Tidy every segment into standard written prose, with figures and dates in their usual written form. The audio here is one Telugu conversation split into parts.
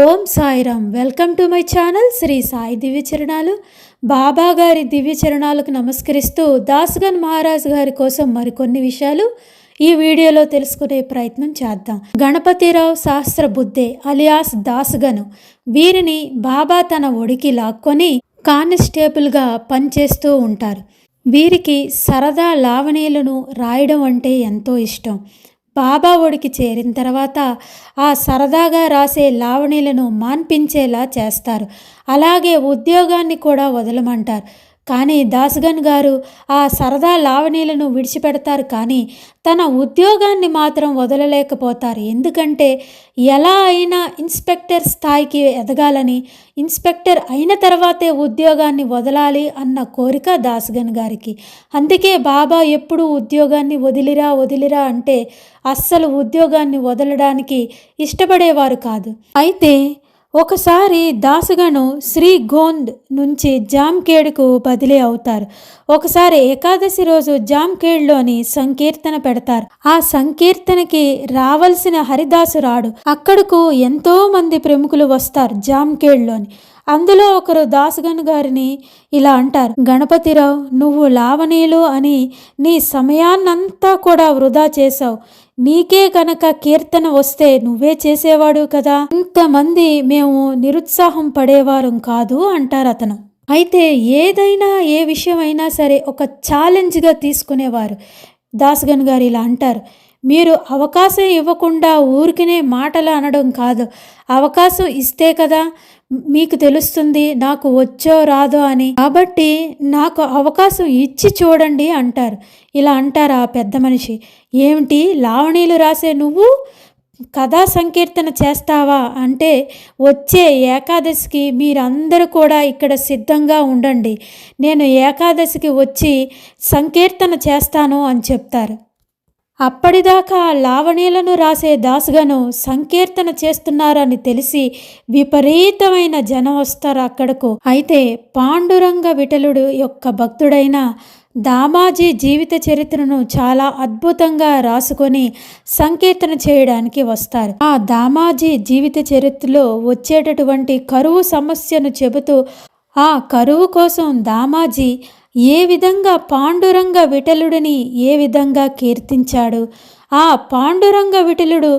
Om Sairam. Welcome to my channel Shri Sai Divya చరణాలు. బాబా గారి దివ్య చరణాలకు నమస్కరిస్తూ దాస్గన్ మహారాజ్ గారి కోసం మరికొన్ని విషయాలు ఈ వీడియోలో తెలుసుకునే ప్రయత్నం చేద్దాం. గణపతిరావు శాస్త్ర బుద్ధే అలియాస్ దాస్గను వీరిని బాబా తన ఒడికి లాక్కొని కానిస్టేబుల్గా పనిచేస్తూ ఉంటారు. వీరికి సరదా లావణీలను రాయడం అంటే ఎంతో ఇష్టం. బాబా ఒడికి చేరిన తర్వాత ఆ సరదాగా రాసే లావణీలను మాన్పించేలా చేస్తారు. అలాగే ఉద్యోగాన్ని కూడా వదలమంటారు. కానీ దాస్గన్ గారు ఆ సరదా లావణీలను విడిచిపెడతారు, కానీ తన ఉద్యోగాన్ని మాత్రం వదలలేకపోతారు. ఎందుకంటే ఎలా అయినా ఇన్స్పెక్టర్ స్థాయికి ఎదగాలని, ఇన్స్పెక్టర్ అయిన తర్వాతే ఉద్యోగాన్ని వదలాలి అన్న కోరిక దాస్గన్ గారికి. అందుకే బాబా ఎప్పుడూ ఉద్యోగాన్ని వదిలిరా అంటే అస్సలు ఉద్యోగాన్ని వదలడానికి ఇష్టపడేవారు కాదు. అయితే ఒకసారి దాస్గను శ్రీగోంద్ నుంచి జామ్ఖేడ్కు బదిలీ అవుతారు. ఒకసారి ఏకాదశి రోజు జామ్ఖేడ్లోని సంకీర్తన పెడతారు. ఆ సంకీర్తనకి రావాల్సిన హరిదాసు రాడు. అక్కడకు ఎంతో మంది ప్రముఖులు వస్తారు జామ్ఖేడ్లోని. అందులో ఒకరు దాస్గన్ గారిని ఇలా అంటారు, గణపతిరావు, నువ్వు లావణీలు అని నీ సమయాన్నంతా కూడా వృధా చేశావు. నీకే కనుక కీర్తన వస్తే నువ్వే చేసేవాడు కదా, ఇంతమంది మేము నిరుత్సాహం పడేవారం కాదు అంటారు అతను. అయితే ఏదైనా ఏ విషయమైనా సరే ఒక ఛాలెంజ్గా తీసుకునేవారు. దాస్గన్ గారు ఇలా అంటారు, మీరు అవకాశం ఇవ్వకుండా ఊరికినే మాటలు అనడం కాదు, అవకాశం ఇస్తే కదా మీకు తెలుస్తుంది నాకు వచ్చో రాదో అని, కాబట్టి నాకు అవకాశం ఇచ్చి చూడండి అంటారు. ఇలా అంటారు ఆ పెద్ద మనిషి. ఏమిటి లావణీలు రాసే నువ్వు కథా సంకీర్తన చేస్తావా అంటే వచ్చే ఏకాదశికి మీరందరూ కూడా ఇక్కడ సిద్ధంగా ఉండండి, నేను ఏకాదశికి వచ్చి సంకీర్తన చేస్తాను అని చెప్తారు. అప్పటిదాకా లావణీలను రాసే దాస్గను సంకీర్తన చేస్తున్నారని తెలిసి విపరీతమైన జనం వస్తారు అక్కడకు. అయితే పాండురంగ విఠలుడు యొక్క భక్తుడైన దామాజీ జీవిత చరిత్రను చాలా అద్భుతంగా రాసుకొని సంకీర్తన చేయడానికి వస్తారు. ఆ దామాజీ జీవిత చరిత్రలో వచ్చేటటువంటి కరువు సమస్యను చెబుతూ ఆ కరువు కోసం దామాజీ ఏ విధంగా పాండురంగ విఠలుడిని ఏ విధంగా కీర్తించాడు, ఆ పాండురంగ విఠలుడు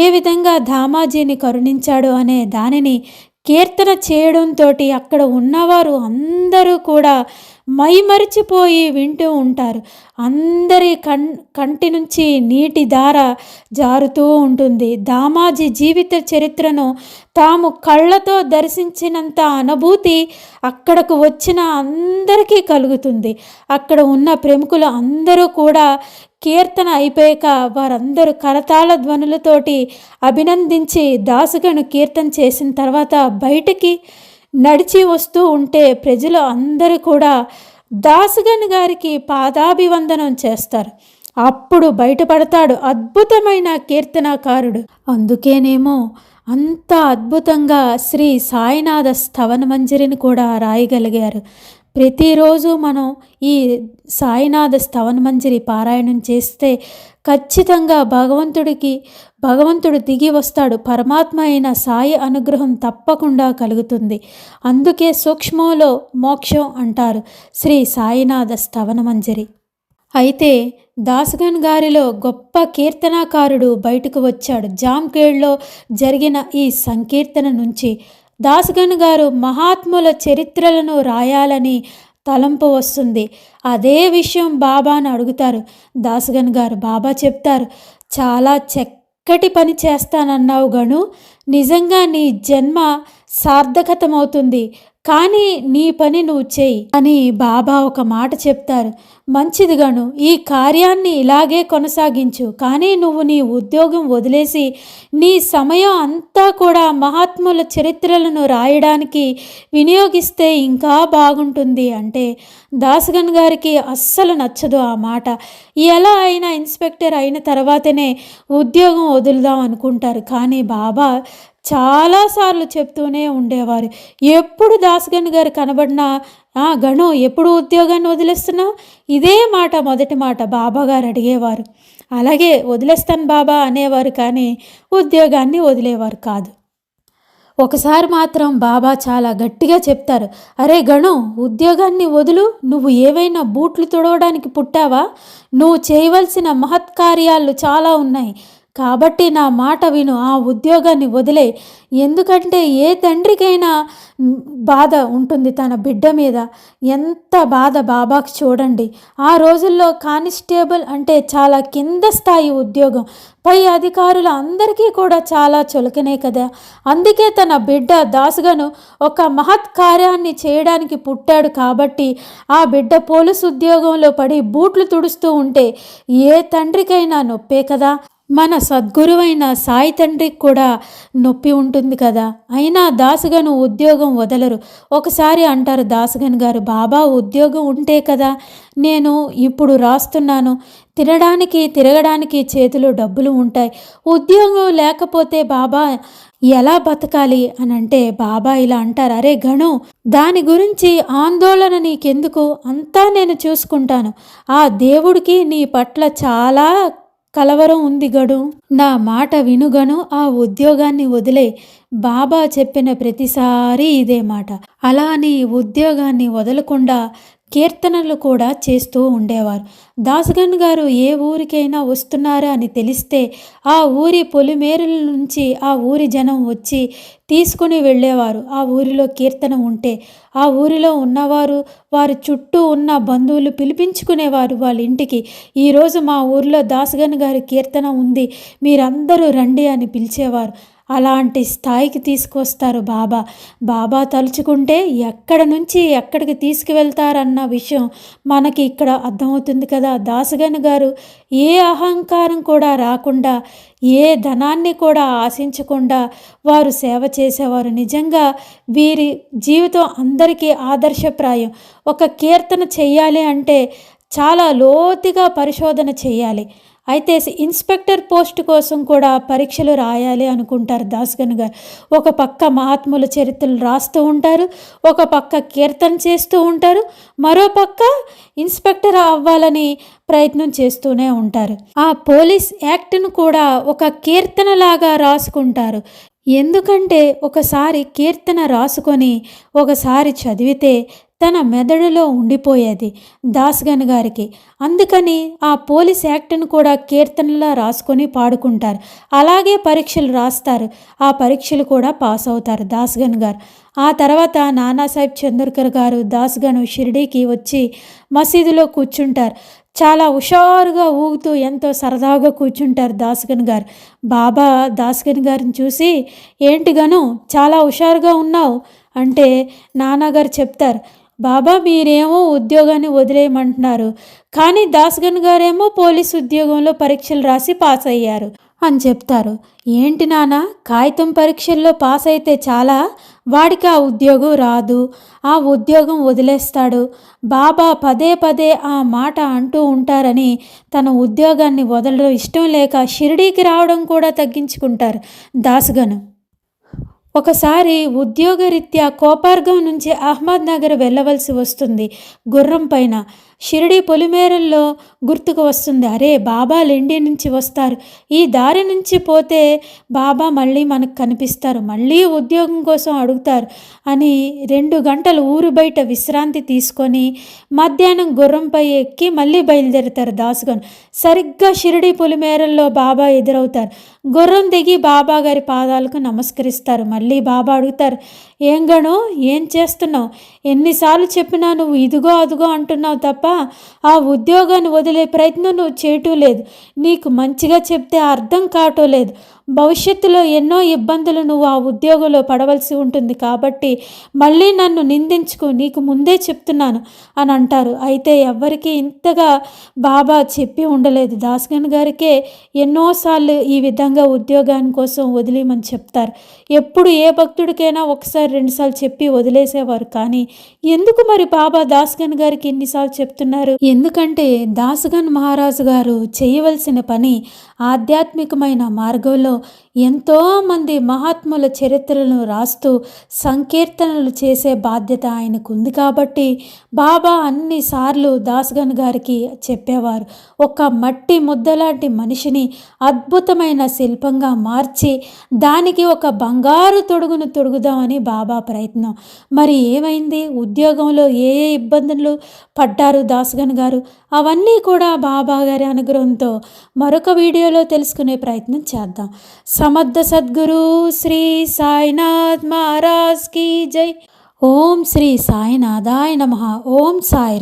ఏ విధంగా దామాజీని కరుణించాడు అనే దానిని కీర్తన చేయడంతో అక్కడ ఉన్నవారు అందరూ కూడా మైమరిచిపోయి వింటూ ఉంటారు. అందరి కంటి నుంచి నీటి ధార జారుతూ ఉంటుంది. దామాజీ జీవిత చరిత్రను తాము కళ్ళతో దర్శించినంత అనుభూతి అక్కడకు వచ్చిన అందరికీ కలుగుతుంది. అక్కడ ఉన్న ప్రముఖులు అందరూ కూడా కీర్తన అయిపోయాక వారందరూ కరతాళ ధ్వనులతోటి అభినందించి దాసుగను కీర్తన చేసిన తర్వాత బయటికి నడిచి వస్తూ ఉంటే ప్రజలు అందరూ కూడా దాస్గన్ గారికి పాదాభివందనం చేస్తారు. అప్పుడు బయటపడతాడు అద్భుతమైన కీర్తనాకారుడు. అందుకేనేమో అంత అద్భుతంగా శ్రీ సాయినాథ స్థవన మంజరిని కూడా రాయగలిగారు. ప్రతిరోజు మనం ఈ సాయినాథ స్థవన మంజరి పారాయణం చేస్తే ఖచ్చితంగా భగవంతుడు దిగి వస్తాడు. పరమాత్మ అయిన సాయి అనుగ్రహం తప్పకుండా కలుగుతుంది. అందుకే సూక్ష్మంలో మోక్షం అంటారు శ్రీ సాయినాథ స్థవన మంజరి. అయితే దాస్గన్ గారిలో గొప్ప కీర్తనాకారుడు బయటకు వచ్చాడు. జామ్ఖేడ్లో జరిగిన ఈ సంకీర్తన నుంచి దాస్గన్ గారు మహాత్ముల చరిత్రలను రాయాలని తలంపు వస్తుంది. అదే విషయం బాబాను అడుగుతారు దాస్గన్ గారు. బాబా చెప్తారు, చాలా చక్కటి పని చేస్తానన్నావు గను, నిజంగా నీ జన్మ సార్థకతమవుతుంది, కానీ నీ పని నువ్వు చేయి అని బాబా ఒక మాట చెప్తారు. మంచిది గను, ఈ కార్యాన్ని ఇలాగే కొనసాగించు, కానీ నువ్వు నీ ఉద్యోగం వదిలేసి నీ సమయం అంతా కూడా మహాత్ముల చరిత్రలను రాయడానికి వినియోగిస్తే ఇంకా బాగుంటుంది అంటే దాస్గన్ గారికి అస్సలు నచ్చదు ఆ మాట. ఎలా అయినా ఇన్స్పెక్టర్ అయిన తర్వాతనే ఉద్యోగం వదులుదాం అనుకుంటారు. కానీ బాబా చాలాసార్లు చెప్తూనే ఉండేవారు. ఎప్పుడు దాస్గన్ గారు కనబడినా గణు ఎప్పుడు ఉద్యోగాన్ని వదిలేస్తున్నావు, ఇదే మాట మొదటి మాట బాబాగారు అడిగేవారు. అలాగే వదిలేస్తాను బాబా అనేవారు, కానీ ఉద్యోగాన్ని వదిలేవారు కాదు. ఒకసారి మాత్రం బాబా చాలా గట్టిగా చెప్తారు, అరే గణు, ఉద్యోగాన్ని వదులు, నువ్వు ఏవైనా బూట్లు తుడవడానికి పుట్టావా? నువ్వు చేయవలసిన మహత్కార్యాలు చాలా ఉన్నాయి, కాబట్టి నా మాట విను, ఆ ఉద్యోగాన్ని వదిలే. ఎందుకంటే ఏ తండ్రికైనా బాధ ఉంటుంది తన బిడ్డ మీద. ఎంత బాధ బాబాకు చూడండి. ఆ రోజుల్లో కానిస్టేబుల్ అంటే చాలా కింద స్థాయి ఉద్యోగం, పై అధికారుల అందరికీ కూడా చాలా చులకనే కదా. అందుకే తన బిడ్డ దాసుగను ఒక మహత్ కార్యాన్ని చేయడానికి పుట్టాడు కాబట్టి ఆ బిడ్డ పోలీసు ఉద్యోగంలో పడి బూట్లు తుడుస్తూ ఉంటే ఏ తండ్రికైనా నొప్పే కదా. మన సద్గురువైన సాయి తండ్రికి కూడా నొప్పి ఉంటుంది కదా. అయినా దాసుగను ఉద్యోగం వదలరు. ఒకసారి అంటారు దాసుగన్ గారు, బాబా ఉద్యోగం ఉంటే కదా నేను ఇప్పుడు రాస్తున్నాను, తినడానికి తిరగడానికి చేతిలో డబ్బులు ఉంటాయి, ఉద్యోగం లేకపోతే బాబా ఎలా బతకాలి అని అంటే బాబా ఇలా అంటారు, అరే గణు, దాని గురించి ఆందోళన నీకెందుకు, అంతా నేను చూసుకుంటాను. ఆ దేవుడికి నీ పట్ల చాలా కలవరం ఉంది గడు, నా మాట వినుగను, ఆ ఉద్యోగాన్ని వదిలే. బాబా చెప్పిన ప్రతిసారి ఇదే మాట. అలా నీ ఉద్యోగాన్ని వదలకుండా కీర్తనలు కూడా చేస్తూ ఉండేవారు. దాసుగన్ గారు ఏ ఊరికైనా వస్తున్నారా అని తెలిస్తే ఆ ఊరి పొలిమేరుల నుంచి ఆ ఊరి జనం వచ్చి తీసుకుని వెళ్ళేవారు. ఆ ఊరిలో కీర్తన ఉంటే ఆ ఊరిలో ఉన్నవారు వారి చుట్టూ ఉన్న బంధువులు పిలిపించుకునేవారు వాళ్ళ ఇంటికి, ఈరోజు మా ఊరిలో దాసుగన్ గారి కీర్తన ఉంది, మీరందరూ రండి అని పిలిచేవారు. అలాంటి స్థాయికి తీసుకొస్తారు బాబా. బాబా తలుచుకుంటే ఎక్కడ నుంచి ఎక్కడికి తీసుకువెళ్తారన్న విషయం మనకి ఇక్కడ అర్థమవుతుంది కదా. దాసుగన్ గారు ఏ అహంకారం కూడా రాకుండా, ఏ ధనాన్ని కూడా ఆశించకుండా వారు సేవ చేసేవారు. నిజంగా వీరి జీవితం అందరికీ ఆదర్శప్రాయం. ఒక కీర్తన చెయ్యాలి అంటే చాలా లోతుగా పరిశోధన చేయాలి. అయితే ఇన్స్పెక్టర్ పోస్ట్ కోసం కూడా పరీక్షలు రాయాలి అనుకుంటారు దాసుగన్ గారు. ఒక పక్క మహాత్ముల చరిత్రలు రాస్తూ ఉంటారు, ఒక పక్క కీర్తన చేస్తూ ఉంటారు, మరో పక్క ఇన్స్పెక్టర్ అవ్వాలని ప్రయత్నం చేస్తూనే ఉంటారు. ఆ పోలీస్ యాక్ట్ను కూడా ఒక కీర్తనలాగా రాసుకుంటారు. ఎందుకంటే ఒకసారి కీర్తన రాసుకొని ఒకసారి చదివితే తన మెదడులో ఉండిపోయేది దాసుగన్ గారికి. అందుకని ఆ పోలీస్ యాక్ట్ను కూడా కీర్తనలా రాసుకొని పాడుకుంటారు. అలాగే పరీక్షలు రాస్తారు, ఆ పరీక్షలు కూడా పాస్ అవుతారు దాసుగన్ గారు. ఆ తర్వాత నానాసాహెబ్ చంద్రకర్ గారు దాసుగను షిరిడీకి వచ్చి మసీదులో కూర్చుంటారు. చాలా హుషారుగా ఊగుతూ ఎంతో సరదాగా కూర్చుంటారు దాసుగన్ గారు. బాబా దాసుగన్ గారిని చూసి, ఏంటి గను చాలా హుషారుగా ఉన్నావు అంటే నాన్నగారు చెప్తారు, బాబా మీరేమో ఉద్యోగాన్ని వదిలేయమంటున్నారు, కానీ దాసుగన్ గారేమో పోలీసు ఉద్యోగంలో పరీక్షలు రాసి పాస్ అయ్యారు అని చెప్తారు. ఏంటి నాన్న, కాగితం పరీక్షల్లో పాస్ అయితే చాలా, వాడికి ఆ ఉద్యోగం రాదు, ఆ ఉద్యోగం వదిలేస్తాడు. బాబా పదే పదే ఆ మాట అంటూ ఉంటారని తన ఉద్యోగాన్ని వదలడం ఇష్టం లేక షిరిడీకి రావడం కూడా తగ్గించుకుంటారు దాసుగను. ఒకసారి ఉద్యోగరీత్యా కోపార్గం నుంచి అహ్మద్ నగర్ వెళ్ళవలసి వస్తుంది గుర్రం పైన. షిరిడి పొలిమేరల్లో గుర్తుకు వస్తుంది, అరే బాబా లెండి నుంచి వస్తారు, ఈ దారి నుంచి పోతే బాబా మళ్ళీ మనకు కనిపిస్తారు, మళ్ళీ ఉద్యోగం కోసం అడుగుతారు అని 2 గంటలు ఊరు బయట విశ్రాంతి తీసుకొని మధ్యాహ్నం గుర్రంపై ఎక్కి మళ్ళీ బయలుదేరుతారు దాసుగన్. సరిగ్గా షిరిడి పొలిమేరల్లో బాబా ఎదురవుతారు. గుర్రం దిగి బాబా గారి పాదాలకు నమస్కరిస్తారు. మళ్ళీ బాబా అడుగుతారు, ఏం గణో, ఏం చేస్తున్నావు, ఎన్నిసార్లు చెప్పినా నువ్వు ఇదిగో అదిగో అంటున్నావు తప్ప ఆ ఉద్యోగాన్ని వదిలే ప్రయత్నం నువ్వు చేయటం లేదు, నీకు మంచిగా చెప్తే అర్థం కావటం లేదు, భవిష్యత్తులో ఎన్నో ఇబ్బందులు నువ్వు ఆ ఉద్యోగంలో పడవలసి ఉంటుంది, కాబట్టి మళ్ళీ నన్ను నిందించుకో, నీకు ముందే చెప్తున్నాను అని అంటారు. అయితే ఎవ్వరికీ ఇంతగా బాబా చెప్పి ఉండలేదు. దాసుగన్ గారికే ఎన్నోసార్లు ఈ విధంగా ఉద్యోగాని కోసం వదిలేమని చెప్తారు. ఎప్పుడు ఏ భక్తుడికైనా ఒకసారి 2 సార్లు చెప్పి వదిలేసేవారు. కానీ ఎందుకు మరి బాబా దాసుగన్ గారికి ఎన్నిసార్లు చెప్తున్నారు? ఎందుకంటే దాసుగన్ మహారాజు గారు చేయవలసిన పని ఆధ్యాత్మికమైన మార్గంలో గ్రంథంలో ఎంతోమంది మహాత్ముల చరిత్రలను రాస్తూ సంకీర్తనలు చేసే బాధ్యత ఆయనకు ఉంది కాబట్టి బాబా అన్నిసార్లు దాస్గన్ గారికి చెప్పేవారు, ఒక మట్టి ముద్దలాంటి మనిషిని అద్భుతమైన శిల్పంగా మార్చి దానికి ఒక బంగారు తొడుగును తొడుగుదామని బాబా ప్రయత్నం. మరి ఏమైంది? ఉద్యోగంలో ఏ ఏ ఇబ్బందులు పడ్డారు దాస్గన్ గారు, అవన్నీ కూడా బాబా గారి అనుగ్రహంతో మరొక వీడియోలో తెలుసుకునే ప్రయత్నం చేద్దాం. సమర్థ సద్గురు శ్రీ సాయినాథ్ మహారాజ్ కీ జై. ఓం శ్రీ సాయినాథాయ నమః. ఓం సాయి.